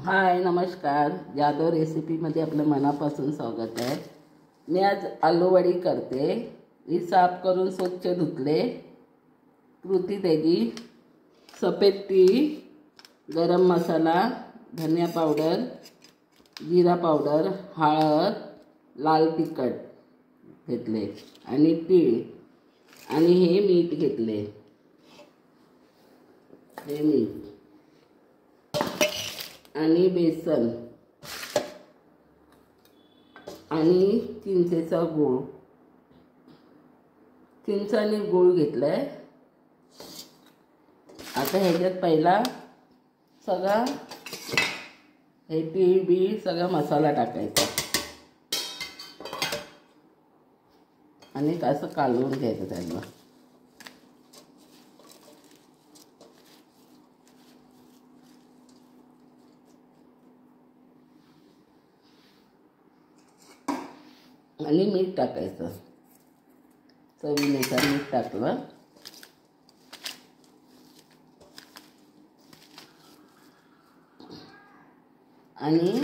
हाय नमस्कार, जाधव रेसिपीमध्ये आपलं मनापासून स्वागत आहे। मी आज आलू वडी करते। ही साफ करून स्वच्छ धुतले। कृती त्याची सफेद तीळ, गरम मसाला, धनिया पावडर, जिरा पावडर, हळद, लाल तिखट घेतले आणि तीळ आणि हे मीठ घेतले। हे मीठ आणि बेसन आणि चिंचेचा गूळ, चिंच आणि गूळ घेतलाय। आता ह्याच्यात पहिला सगळा हे तीळ बीळ सगळा मसाला टाकायचा आणि असं कालवून घ्यायचं त्याला। आणि मीठ टाकायचं, चवीनुसार मीठ टाकलं आणि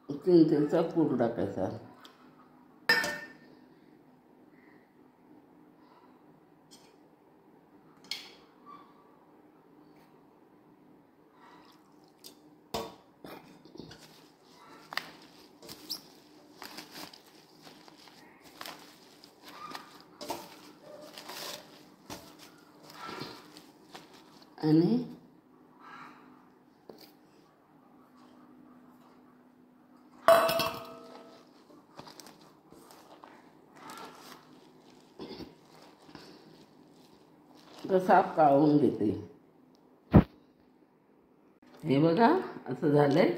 चिंचेचा कूट टाकायचा आणि साफ काढून घेते। हे बघा असं झालंय।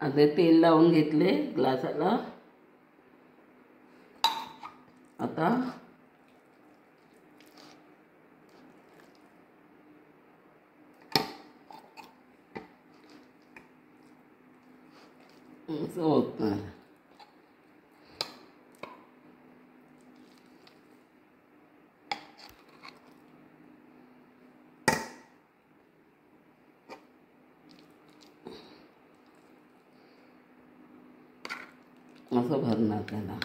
आता तेल लावून घेतले ग्लासाला। आता असं होत नाही। असं भरणार त्याला।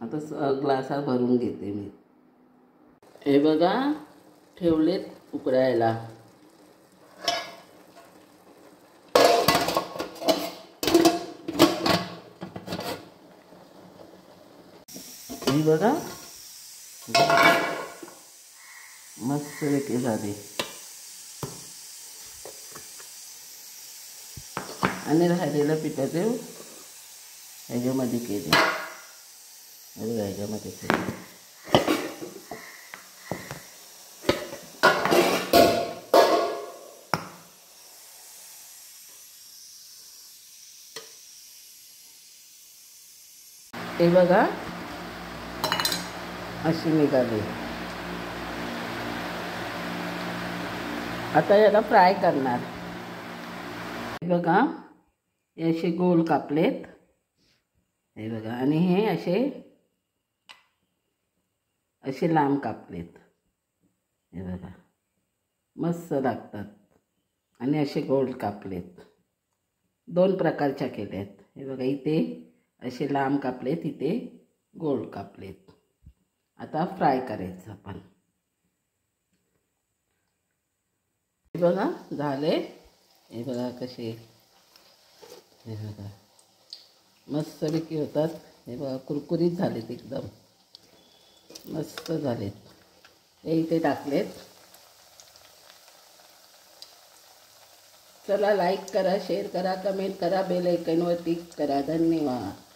आता ग्लासात भरून घेते मी। हे बघा ठेवलेत उकळायला। हे बघा मस्त पैकी झाले आणि राहिलेलं पिठाचे ह्याच्यामध्ये केले। ह्याच्यामध्ये केले। हे बघा अशी निघाली। आता याला फ्राय करणार। हे बघा हे असे गोल कापलेत। हे बघा आणि हे असे लांब कापलेत। हे बघा मस्त लागतात आणि असे गोल कापलेत। दोन प्रकारच्या केल्यात। हे बघा इथे असे लांब कापलेत, इथे गोल कापलेत। आता फ्राय करायचं आपण। हे बघा झाले। हे बघा कसे, हे बघा मस्तपैकी होतात। हे बघा कुरकुरीत झालेत, एकदम मस्त झालेत। हे इथे टाकलेत। चला लाईक करा, शेअर करा, कमेंट करा, बेल आयकॉनवर क्लिक करा। धन्यवाद।